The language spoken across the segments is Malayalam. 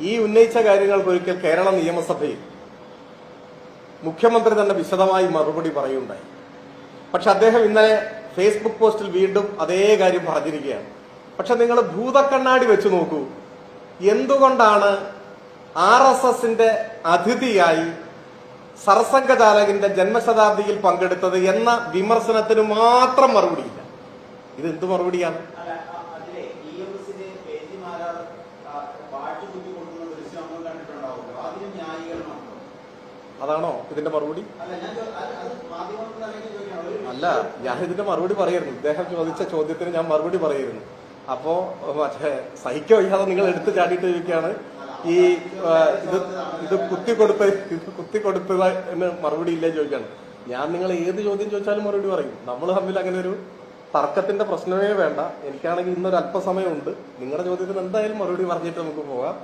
ഈ ഉന്നയിച്ച കാര്യങ്ങൾക്ക് ഒരിക്കൽ കേരള നിയമസഭയിൽ മുഖ്യമന്ത്രി തന്നെ വിശദമായി മറുപടി പറയുണ്ടായി. പക്ഷെ അദ്ദേഹം ഇന്നലെ ഫേസ്ബുക്ക് പോസ്റ്റിൽ വീണ്ടും അതേ കാര്യം പറഞ്ഞിരിക്കുകയാണ്. പക്ഷെ നിങ്ങൾ ഭൂതക്കണ്ണാടി വെച്ച് നോക്കൂ, എന്തുകൊണ്ടാണ് RSSന്റെ അതിഥിയായി സർസംഘചാലകന്റെ ജന്മശതാബ്ദിയിൽ പങ്കെടുത്തത് എന്ന വിമർശനത്തിന് മാത്രം മറുപടിയില്ല. ഇത് എന്ത് മറുപടിയാണ്? അതാണോ ഇതിന്റെ മറുപടി? അല്ല, ഞാൻ ഇതിന്റെ മറുപടി പറയായിരുന്നു. ഇദ്ദേഹം ചോദിച്ച ചോദ്യത്തിന് ഞാൻ മറുപടി പറയായിരുന്നു. അപ്പോ മറ്റേ സഹിക്കോ വയ്യാതെ നിങ്ങൾ എടുത്തു ചാടിയിട്ട് ചോദിക്കുകയാണ് ഈ ഇത് കുത്തിക്കൊടുത്തത് എന്ന് മറുപടി ഇല്ലേ ചോദിക്കാണ്. ഞാൻ നിങ്ങൾ ഏത് ചോദ്യം ചോദിച്ചാലും മറുപടി പറയും. നമ്മൾ തമ്മിൽ അങ്ങനെ ഒരു തർക്കത്തിന്റെ പ്രശ്നമേ വേണ്ട. എനിക്കാണെങ്കിൽ ഇന്നൊരു അല്പസമയമുണ്ട്. നിങ്ങളുടെ ചോദ്യത്തിന് എന്തായാലും മറുപടി പറഞ്ഞിട്ട് നമുക്ക് പോകാം.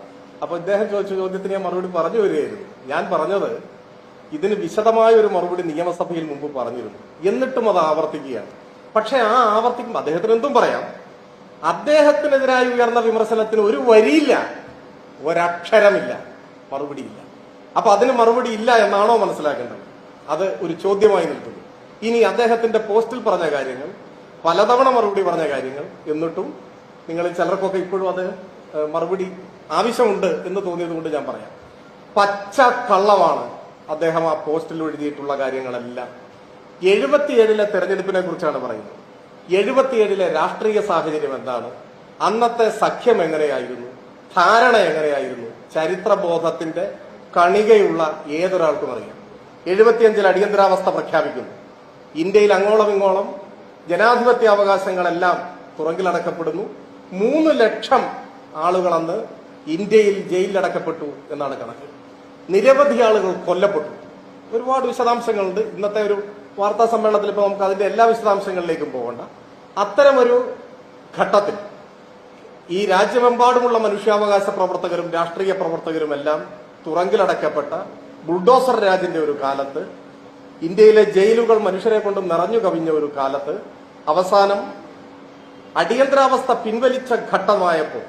അപ്പൊ ഇദ്ദേഹം ചോദിച്ച ചോദ്യത്തിന് ഞാൻ മറുപടി പറഞ്ഞു വരികയായിരുന്നു. ഞാൻ പറഞ്ഞത് ഇതിന് വിശദമായ ഒരു മറുപടി നിയമസഭയിൽ മുമ്പ് പറഞ്ഞിരുന്നു. എന്നിട്ടും അത് ആവർത്തിക്കുകയാണ്. പക്ഷെ ആ ആവർത്തിക്കുമ്പോൾ അദ്ദേഹത്തിന് എന്തും പറയാം. അദ്ദേഹത്തിനെതിരായി ഉയർന്ന വിമർശനത്തിന് ഒരു വരിയില്ല, ഒരക്ഷരമില്ല, മറുപടിയില്ല. അപ്പൊ അതിന് മറുപടി ഇല്ല എന്നാണോ മനസ്സിലാക്കേണ്ടത്? അത് ഒരു ചോദ്യമായി നിൽക്കുന്നു. ഇനി അദ്ദേഹത്തിന്റെ പോസ്റ്റിൽ പറഞ്ഞ കാര്യങ്ങൾ, പലതവണ മറുപടി പറഞ്ഞ കാര്യങ്ങൾ, എന്നിട്ടും നിങ്ങളിൽ ചിലർക്കൊക്കെ ഇപ്പോഴും അത് മറുപടി ആവശ്യമുണ്ട് എന്ന് തോന്നിയത് കൊണ്ട് ഞാൻ പറയാം. പച്ച കള്ളമാണ് അദ്ദേഹം ആ പോസ്റ്റിൽ എഴുതിയിട്ടുള്ള കാര്യങ്ങളെല്ലാം. 77-ലെ തെരഞ്ഞെടുപ്പിനെ കുറിച്ചാണ് പറയുന്നത്. 77-ലെ രാഷ്ട്രീയ സാഹചര്യം എന്താണ്, അന്നത്തെ സഖ്യം എങ്ങനെയായിരുന്നു, ധാരണ എങ്ങനെയായിരുന്നു, ചരിത്രബോധത്തിന്റെ കണികയുള്ള ഏതൊരാൾക്കും അറിയാം. 75-ൽ അടിയന്തരാവസ്ഥ പ്രഖ്യാപിക്കുന്നു. ഇന്ത്യയിൽ അങ്ങോളം ഇങ്ങോളം ജനാധിപത്യ അവകാശങ്ങളെല്ലാം തുറങ്കിലടക്കപ്പെടുന്നു. 3 ലക്ഷം ആളുകൾ അന്ന് ഇന്ത്യയിൽ ജയിലിലടക്കപ്പെട്ടു എന്നാണ് കണക്ക്. നിരവധി ആളുകൾ കൊല്ലപ്പെട്ടു. ഒരുപാട് വിശദാംശങ്ങളുണ്ട്. ഇന്നത്തെ ഒരു വാർത്താ സമ്മേളനത്തിൽ ഇപ്പൊ നമുക്ക് അതിന്റെ എല്ലാ വിശദാംശങ്ങളിലേക്കും പോകണ്ട. അത്തരമൊരു ഘട്ടത്തിൽ ഈ രാജ്യമെമ്പാടുമുള്ള മനുഷ്യാവകാശ പ്രവർത്തകരും രാഷ്ട്രീയ പ്രവർത്തകരും എല്ലാം തുറങ്കിലടക്കപ്പെട്ട ബുൾഡോസർ രാജിന്റെ ഒരു കാലത്ത്, ഇന്ത്യയിലെ ജയിലുകൾ മനുഷ്യരെ കൊണ്ട് നിറഞ്ഞു കവിഞ്ഞ ഒരു കാലത്ത്, അവസാനം അടിയന്തരാവസ്ഥ പിൻവലിച്ച ഘട്ടമായപ്പോൾ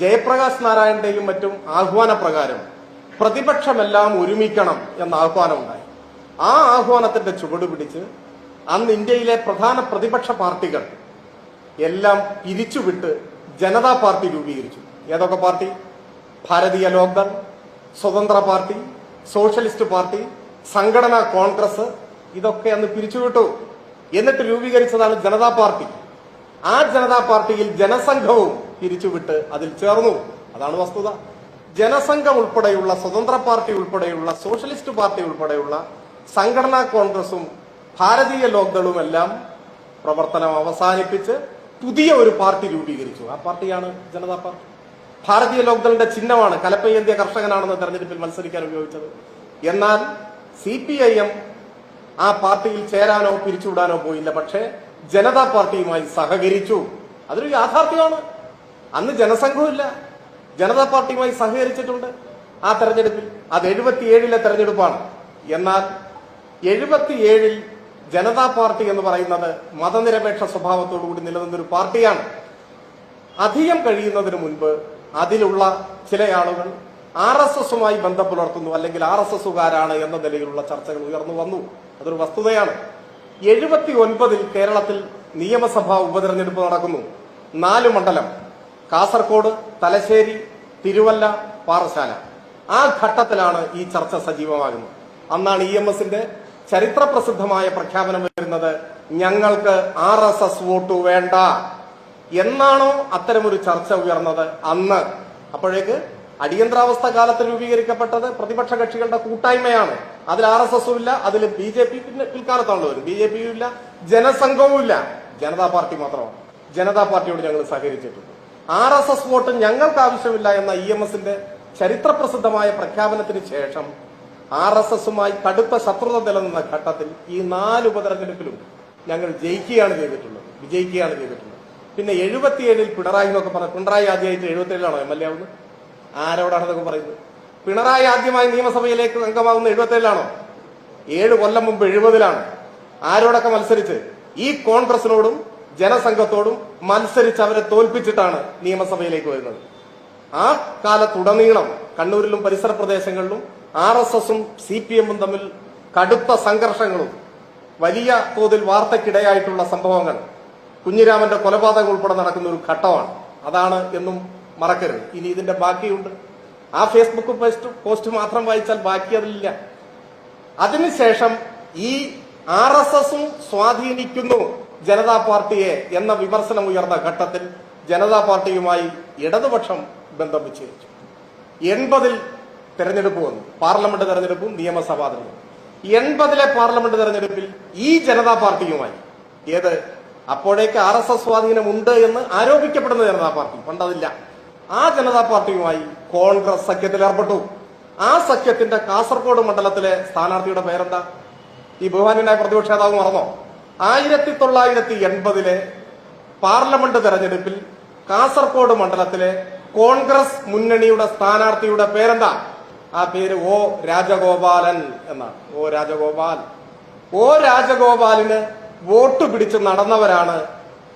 ജയപ്രകാശ് നാരായണന്റെയും മറ്റും ആഹ്വാനപ്രകാരം പ്രതിപക്ഷമെല്ലാം ഒരുമിക്കണം എന്ന ആഹ്വാനം ഉണ്ടായി. ആ ആഹ്വാനത്തിന്റെ ചുവട് പിടിച്ച് അന്ന് ഇന്ത്യയിലെ പ്രധാന പ്രതിപക്ഷ പാർട്ടികൾ എല്ലാം പിരിച്ചുവിട്ട് ജനതാ പാർട്ടി രൂപീകരിച്ചു. ഏതൊക്കെ പാർട്ടി? ഭാരതീയ ലോക്ദൾ, സ്വതന്ത്ര പാർട്ടി, സോഷ്യലിസ്റ്റ് പാർട്ടി, സംഘടനാ കോൺഗ്രസ്, ഇതൊക്കെ അന്ന് പിരിച്ചുവിട്ടു. എന്നിട്ട് രൂപീകരിച്ചതാണ് ജനതാ പാർട്ടി. ആ ജനതാ പാർട്ടിയിൽ ജനസംഘവും പിരിച്ചുവിട്ട് അതിൽ ചേർന്നു. അതാണ് വസ്തുത. ജനസംഘം ഉൾപ്പെടെയുള്ള, സ്വതന്ത്ര പാർട്ടി ഉൾപ്പെടെയുള്ള, സോഷ്യലിസ്റ്റ് പാർട്ടി ഉൾപ്പെടെയുള്ള സംഘടനാ കോൺഗ്രസും ഭാരതീയ ലോക്ദളും എല്ലാം പ്രവർത്തനം അവസാനിപ്പിച്ച് പുതിയ ഒരു പാർട്ടി രൂപീകരിച്ചു. ആ പാർട്ടിയാണ് ജനതാ പാർട്ടി. ഭാരതീയ ലോക്ദളിന്റെ ചിഹ്നമാണ് കലപ്പയന്തിയ കർഷകനാണെന്ന് തെരഞ്ഞെടുപ്പിൽ മത്സരിക്കാൻ ഉപയോഗിച്ചത്. എന്നാൽ CPIM ആ പാർട്ടിയിൽ ചേരാനോ പിരിച്ചുവിടാനോ പോയില്ല. പക്ഷേ ജനതാ പാർട്ടിയുമായി സഹകരിച്ചു. അതൊരു യാഥാർത്ഥ്യമാണ്. അന്ന് ജനസംഘമില്ല, ജനതാ പാർട്ടിയുമായി സഹകരിച്ചിട്ടുണ്ട് ആ തെരഞ്ഞെടുപ്പിൽ. അത് 77-ലെ തെരഞ്ഞെടുപ്പാണ്. എന്നാൽ 77-ൽ ജനതാ പാർട്ടി എന്ന് പറയുന്നത് മതനിരപേക്ഷ സ്വഭാവത്തോടുകൂടി നിലനിന്നൊരു പാർട്ടിയാണ്. അധികം കഴിയുന്നതിന് മുൻപ് അതിലുള്ള ചില ആളുകൾ RSSുമായി ബന്ധം പുലർത്തുന്നു, അല്ലെങ്കിൽ RSSുകാരാണ് എന്ന നിലയിലുള്ള ചർച്ചകൾ ഉയർന്നു വന്നു. അതൊരു വസ്തുതയാണ്. 79-ൽ കേരളത്തിൽ നിയമസഭാ ഉപതെരഞ്ഞെടുപ്പ് നടക്കുന്നു. 4 മണ്ഡലം: കാസർഗോഡ്, തലശ്ശേരി, തിരുവല്ല, പാറശാല. ആ ഘട്ടത്തിലാണ് ഈ ചർച്ച സജീവമാകുന്നത്. അന്നാണ് EMSന്റെ ചരിത്രപ്രസിദ്ധമായ പ്രഖ്യാപനം വരുന്നത്, ഞങ്ങൾക്ക് RSS വോട്ട് വേണ്ട എന്നാണോ അത്തരമൊരു ചർച്ച ഉയർന്നത് അന്ന്. അപ്പോഴേക്ക് അടിയന്തരാവസ്ഥ കാലത്ത് രൂപീകരിക്കപ്പെട്ടത് പ്രതിപക്ഷ കക്ഷികളുടെ കൂട്ടായ്മയാണ്. അതിൽ RSSും ഇല്ല, അതിൽ BJP പിൽക്കാലത്താണല്ലോ വരും. BJPയും ഇല്ല, ജനസംഘവും ഇല്ല, ജനതാ പാർട്ടി മാത്രമാണ്. ജനതാ പാർട്ടിയോട് ഞങ്ങൾ സഹകരിച്ചിട്ടുണ്ട്. RSS വോട്ട് ഞങ്ങൾക്ക് ആവശ്യമില്ല എന്ന EMSന്റെ ചരിത്രപ്രസിദ്ധമായ പ്രഖ്യാപനത്തിന് ശേഷം RSSുമായി കടുത്ത ശത്രുത നിലനിന്ന ഘട്ടത്തിൽ ഈ 4 ഉപതെരഞ്ഞെടുപ്പിലും ഞങ്ങൾ വിജയിക്കുകയാണ് ചെയ്തിട്ടുള്ളത്. പിന്നെ 77-ൽ പിണറായി എന്നൊക്കെ പറഞ്ഞു. പിണറായി ആദ്യമായിട്ട് 77-ലാണോ MLA ആവുന്നത്? ആരോടാണ് ഇതൊക്കെ പറയുന്നത്? പിണറായി ആദ്യമായി നിയമസഭയിലേക്ക് അംഗമാവുന്ന 77-ലാണോ? 7 കൊല്ലം മുമ്പ് 70-ലാണ്. ആരോടൊക്കെ മത്സരിച്ച്? ഈ കോൺഗ്രസിനോടും ജനസംഘത്തോടും മത്സരിച്ച് അവരെ തോൽപ്പിച്ചിട്ടാണ് നിയമസഭയിലേക്ക് വരുന്നത്. ആ കാലത്തുടനീളം കണ്ണൂരിലും പരിസര പ്രദേശങ്ങളിലും RSSും CPMഉം തമ്മിൽ കടുത്ത സംഘർഷങ്ങളും വലിയ തോതിൽ വാർത്തക്കിടയായിട്ടുള്ള സംഭവങ്ങൾ, കുഞ്ഞിരാമന്റെ കൊലപാതകം ഉൾപ്പെടെ നടക്കുന്ന ഒരു ഘട്ടമാണ്. അതാണ് എന്നും മറക്കരുത്. ഇനി ഇതിന്റെ ബാക്കിയുണ്ട്. ആ ഫേസ്ബുക്ക് പോസ്റ്റ് മാത്രം വായിച്ചാൽ ബാക്കി അതിലില്ല. അതിനുശേഷം ഈ RSSും സ്വാധീനിക്കുന്നു ജനതാ പാർട്ടിയെ എന്ന വിമർശനം ഉയർന്ന ഘട്ടത്തിൽ ജനതാ പാർട്ടിയുമായി ഇടതുപക്ഷം ബന്ധം വിച്ഛേദിച്ചു. 80-ൽ തെരഞ്ഞെടുപ്പ് വന്നു, പാർലമെന്റ് തെരഞ്ഞെടുപ്പും നിയമസഭാ തെരഞ്ഞെടുപ്പും. 80-ലെ പാർലമെന്റ് തെരഞ്ഞെടുപ്പിൽ ഈ ജനതാ പാർട്ടിയുമായി അപ്പോഴേക്ക് RSS സ്വാധീനമുണ്ട് എന്ന് ആരോപിക്കപ്പെടുന്ന ജനതാ പാർട്ടി, പണ്ടതില്ല, ആ ജനതാ പാർട്ടിയുമായി കോൺഗ്രസ് സഖ്യത്തിൽ ഏർപ്പെട്ടു. ആ സഖ്യത്തിന്റെ കാസർഗോഡ് മണ്ഡലത്തിലെ സ്ഥാനാർത്ഥിയുടെ പേരെന്താ? ഈ ബഹുമാന്യനായ പ്രതിപക്ഷ നേതാവ് മറന്നോ? 1980-ലെ പാർലമെന്റ് തെരഞ്ഞെടുപ്പിൽ കാസർഗോഡ് മണ്ഡലത്തിലെ കോൺഗ്രസ് മുന്നണിയുടെ സ്ഥാനാർത്ഥിയുടെ പേരെന്താ? ആ പേര് O. രാജഗോപാലൻ എന്നാണ്. O. രാജഗോപാലിന് വോട്ട് പിടിച്ച് നടന്നവരാണ്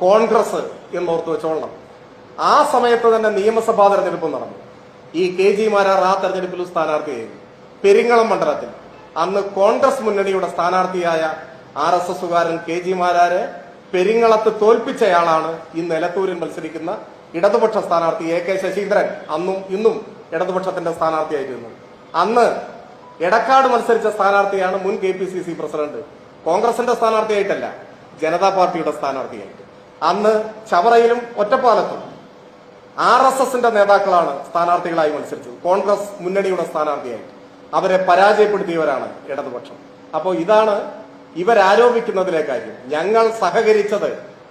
കോൺഗ്രസ് എന്നോർത്ത് വെച്ചോളണം. ആ സമയത്ത് തന്നെ നിയമസഭാ തെരഞ്ഞെടുപ്പ് നടന്നു. ഈ KG മാരാർ ആ തെരഞ്ഞെടുപ്പിൽ സ്ഥാനാർത്ഥിയായിരുന്നു. പെരിങ്ങളം മണ്ഡലത്തിൽ അന്ന് കോൺഗ്രസ് മുന്നണിയുടെ സ്ഥാനാർത്ഥിയായ RSSകാരൻ KG മാരാരെ പെരിങ്ങളത്ത് തോൽപ്പിച്ചയാളാണ് ഈ നിലത്തൂരിൽ മത്സരിക്കുന്ന ഇടതുപക്ഷ സ്ഥാനാർത്ഥി AK ശശീന്ദ്രൻ. അന്നും ഇന്നും ഇടതുപക്ഷത്തിന്റെ സ്ഥാനാർത്ഥിയായിരുന്നു. അന്ന് എടക്കാട് മത്സരിച്ച സ്ഥാനാർത്ഥിയാണ് മുൻ KPCC പ്രസിഡന്റ്. കോൺഗ്രസിന്റെ സ്ഥാനാർത്ഥിയായിട്ടല്ല, ജനതാ പാർട്ടിയുടെ സ്ഥാനാർത്ഥിയായിട്ട്. അന്ന് ചവറയിലും ഒറ്റപ്പാലത്തും RSSന്റെ നേതാക്കളാണ് സ്ഥാനാർത്ഥികളായി മത്സരിച്ചത്, കോൺഗ്രസ് മുന്നണിയുടെ സ്ഥാനാർത്ഥിയായിട്ട്. അവരെ പരാജയപ്പെടുത്തിയവരാണ് ഇടതുപക്ഷം. അപ്പോൾ ഇതാണ് ഇവരാരോപിക്കുന്നതിലെ കാര്യം. ഞങ്ങൾ സഹകരിച്ചത്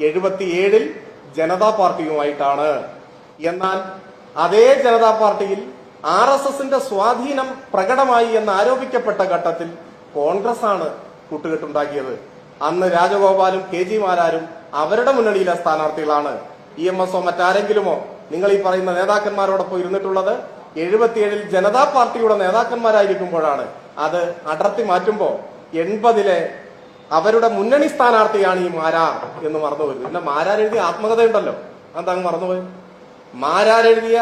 77-ൽ ജനതാ പാർട്ടിയുമായിട്ടാണ്. എന്നാൽ അതേ ജനതാ പാർട്ടിയിൽ RSSന്റെ സ്വാധീനം പ്രകടമായി എന്ന് ആരോപിക്കപ്പെട്ട ഘട്ടത്തിൽ കോൺഗ്രസ് ആണ് കൂട്ടുകെട്ടുണ്ടാക്കിയത്. അന്ന് രാജഗോപാലും KG മാരാരും അവരുടെ മുന്നണിയിലെ സ്ഥാനാർത്ഥികളാണ്. EMSോ മറ്റാരെങ്കിലുമോ നിങ്ങൾ ഈ പറയുന്ന നേതാക്കന്മാരോടൊപ്പം ഇരുന്നിട്ടുള്ളത് 77-ൽ ജനതാ പാർട്ടിയുടെ നേതാക്കന്മാരായിരിക്കുമ്പോഴാണ്. അത് അടർത്തി മാറ്റുമ്പോൾ 80-ലെ അവരുടെ മുന്നണി സ്ഥാനാർത്ഥിയാണ് ഈ മാരാർ എന്ന് മറന്നുപോയത്. പിന്നെ മാരാർ എഴുതിയ ആത്മകഥയുണ്ടല്ലോ, അതെന്താ മറന്നുപോയി? മാരാരെഴുതിയ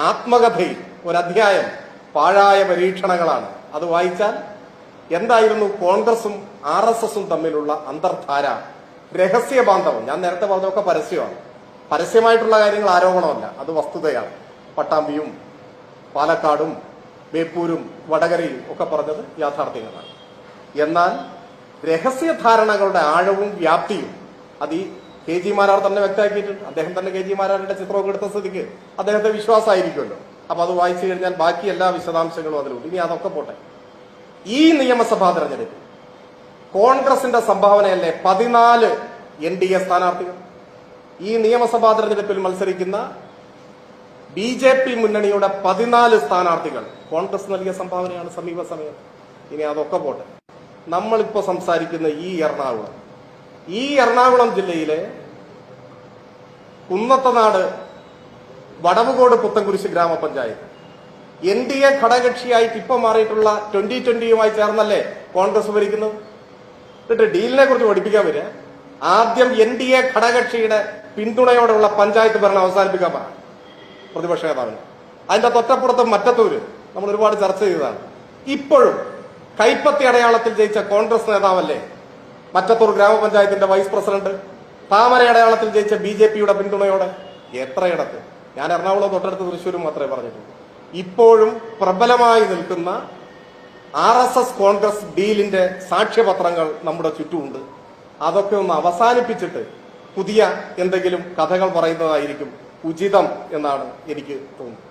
ആത്മകഥയിൽ ഒരധ്യായം പാഴായ പരീക്ഷണങ്ങളാണ്. അത് വായിച്ചാൽ എന്തായിരുന്നു കോൺഗ്രസും RSSും തമ്മിലുള്ള അന്തർധാര, രഹസ്യ ബാന്ധവം. ഞാൻ നേരത്തെ പറഞ്ഞതൊക്കെ പരസ്യമാണ്. പരസ്യമായിട്ടുള്ള കാര്യങ്ങൾ ആരോപണമല്ല, അത് വസ്തുതയാണ്. പട്ടാമ്പിയും പാലക്കാടും ബേപ്പൂരും വടകരയും ഒക്കെ പറഞ്ഞത് യാഥാർത്ഥ്യങ്ങളാണ്. എന്നാൽ രഹസ്യധാരണകളുടെ ആഴവും വ്യാപ്തിയും അത് ഈ KG മാരാർ തന്നെ വ്യക്തമാക്കിയിട്ടുണ്ട്. അദ്ദേഹം തന്നെ KG മാരാറിന്റെ ചിത്രമൊക്കെ എടുത്ത സ്ഥിതിക്ക് അദ്ദേഹത്തെ വിശ്വാസമായിരിക്കുമല്ലോ. അപ്പൊ അത് വായിച്ചു കഴിഞ്ഞാൽ ബാക്കി എല്ലാ വിശദാംശങ്ങളും അതിലുണ്ട്. ഇനി അതൊക്കെ പോട്ടെ. ഈ നിയമസഭാ തെരഞ്ഞെടുപ്പിൽ കോൺഗ്രസിന്റെ സംഭാവനയല്ലേ 14 NDA സ്ഥാനാർത്ഥികൾ. ഈ നിയമസഭാ തെരഞ്ഞെടുപ്പിൽ മത്സരിക്കുന്ന BJP മുന്നണിയുടെ 14 സ്ഥാനാർത്ഥികൾ കോൺഗ്രസ് നൽകിയ സംഭാവനയാണ് സമീപ സമയം. ഇനി അതൊക്കെ പോട്ടെ. നമ്മളിപ്പോ സംസാരിക്കുന്ന ഈ എറണാകുളം ജില്ലയിലെ കുന്നത്തനാട് വടവുകോട് പുത്തൻകുരിശ് ഗ്രാമപഞ്ചായത്ത് NDA ഘടകകക്ഷിയായിട്ട് ഇപ്പൊ മാറിയിട്ടുള്ള 2020യുമായി ചേർന്നല്ലേ കോൺഗ്രസ് ഭരിക്കുന്നത്. എന്നിട്ട് ഡീലിനെ കുറിച്ച് പഠിപ്പിക്കാൻ വരിക. ആദ്യം NDA ഘടകകക്ഷിയുടെ പിന്തുണയോടെയുള്ള പഞ്ചായത്ത് ഭരണം അവസാനിപ്പിക്കാൻ പറ പ്രതിപക്ഷ നേതാവിന്. അതിന്റെ തൊട്ടപ്പുറത്ത് മറ്റത്തൂര് നമ്മൾ ഒരുപാട് ചർച്ച ചെയ്തതാണ്. ഇപ്പോഴും കൈപ്പത്തി അടയാളത്തിൽ ജയിച്ച കോൺഗ്രസ് നേതാവല്ലേ മറ്റത്തൂർ ഗ്രാമപഞ്ചായത്തിന്റെ വൈസ് പ്രസിഡന്റ്? താമര അടയാളത്തിൽ ജയിച്ച BJPയുടെ പിന്തുണയോടെ എത്രയിടത്ത്? ഞാൻ എറണാകുളം തൊട്ടടുത്ത് തൃശ്ശൂരും മാത്രമേ പറഞ്ഞിട്ടുള്ളൂ. ഇപ്പോഴും പ്രബലമായി നിൽക്കുന്ന RSS കോൺഗ്രസ് ഡീലിന്റെ സാക്ഷ്യപത്രങ്ങൾ നമ്മുടെ ചുറ്റുമുണ്ട്. അതൊക്കെ ഒന്ന് അവസാനിപ്പിച്ചിട്ട് പുതിയ എന്തെങ്കിലും കഥകൾ പറയുന്നതായിരിക്കും ഉചിതം എന്നാണ് എനിക്ക് തോന്നുന്നത്.